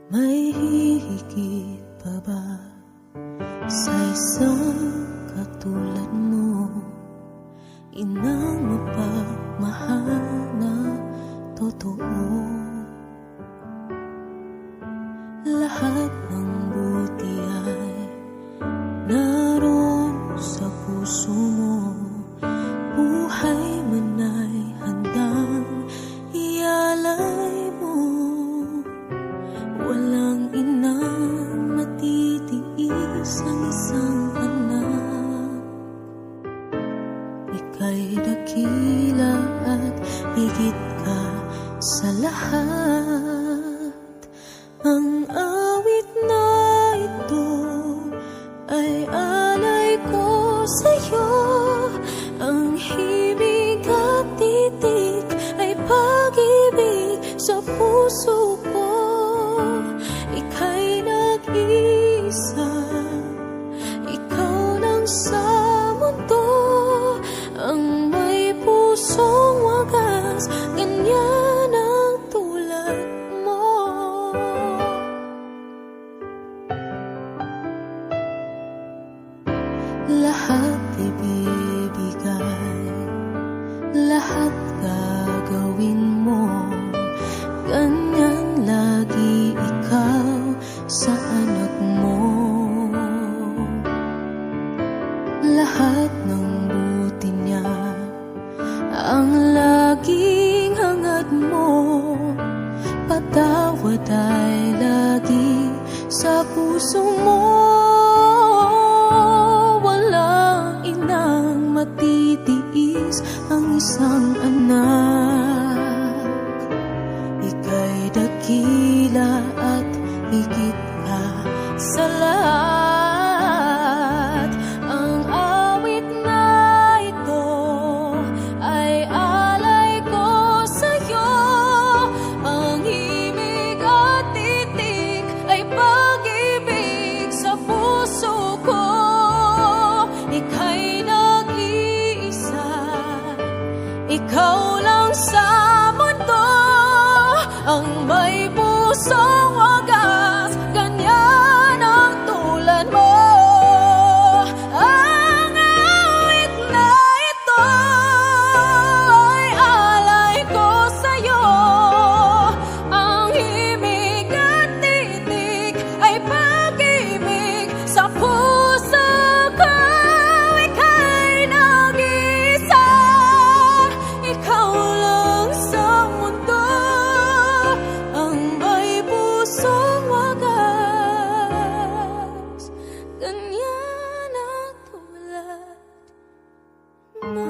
May hihigit pa ba sa isang katulad mo? Inang mapagmahal na totoo. Lahat ng buti ay naroon sa puso mo. Buhay man ay handang ialay mo. Walang inang matitiis ang isang anak. Ika'y dakila at higit ka sa lahat. Ang awit na ito ay alay ko sa'yo. Ang himig at titik ay pag-ibig sa puso ko. Ika'y nag-iisa, ikaw lang sa mundo. Ang may pusong wagas, ganyan ang tulad mo. Lahat ibibigay, lahat gagawin mo. Ganyan lagi ikaw sa anak mo. Lahat ng buti niya ang laging hangad mo. Patawad ay lagi sa puso mo. Walang inang matitiis ang isang anak. Ika'y dakila at higit ka sa lahat. Ang awit na ito ay alay ko sa'yo. Ang himig at titik ay pag-ibig sa puso ko. Ika'y nag-iisa, ikaw lang sa mundo. Ang may pusong wagas, ganyan ang tulad mo. Ang awit na ito ay alay ko sa'yo. Ang himig at titik ay pag-ibig sa puso ko. Ika'y nag-iisa, ikaw lang sa mundo. Ang may pusong wagas, ganyan ang tulad mo.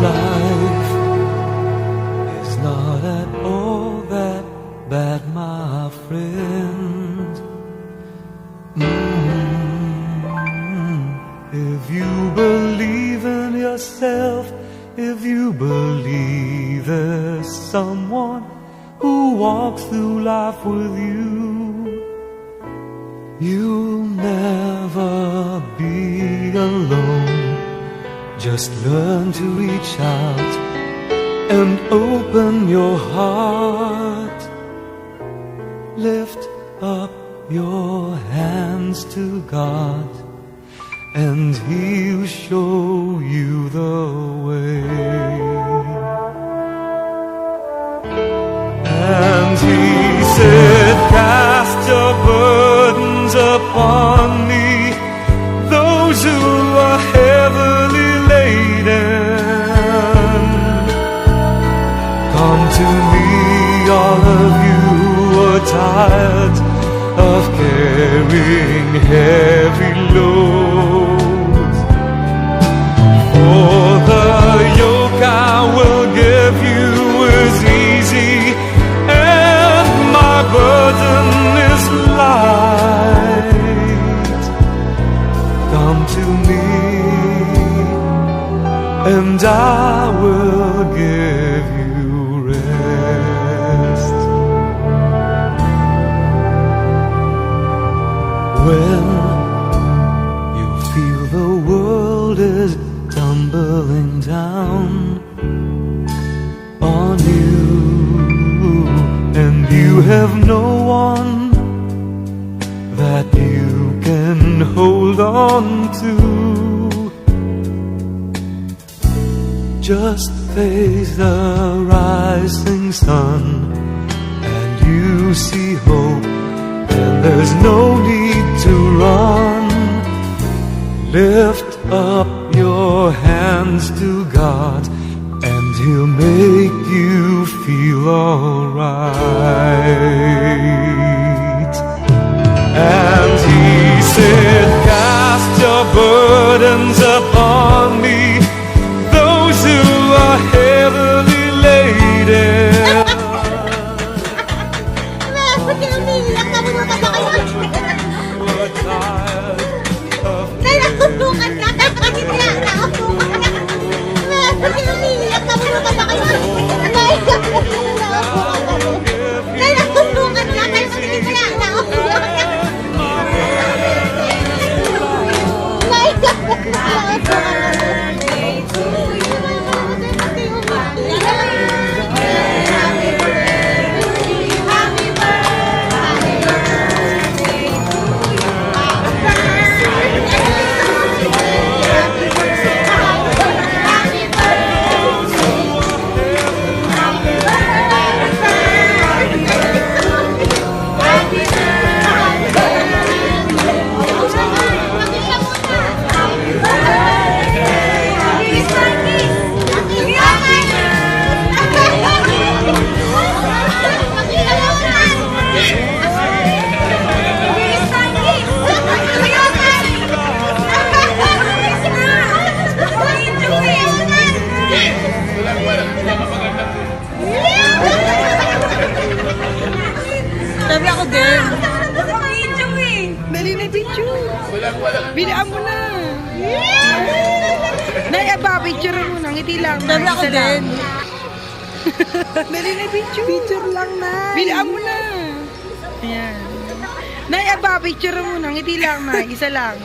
Life is not at all that bad, my friend. If you believe in yourself, if you believe there's someone who walks through life with you, you'll never be alone. Just learn to reach out and open your heart. Lift up your hands to God, and He'll show you the way. And He said, cast your burdens upon me, those who are heavily laden. Come to me, all of you who are tired of carrying heavy loads. For the yoke I will and I will give you rest. When you feel the world is tumbling down on you, and you have no one that you can hold on to, just face the rising sun and you see hope, and there's no need to run. Lift up your hands to God and He'll make you feel alright. And He said, cast your burdens upon me, those who are heavily laden. We're tired of Sabi ako din. Dali na picture. Bilaan mo na. Nay, aba, picture mo na. Ngiti lang. Sabi ako Isa lang. din. Dali na picture. Picture lang, Nay. Bilaan mo na. Ayan. Nay, aba, picture mo na. Ngiti lang, Nay. Isa lang.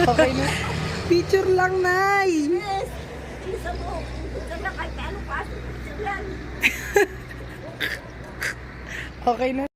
Okay na. Picture lang, Nay. Okay na.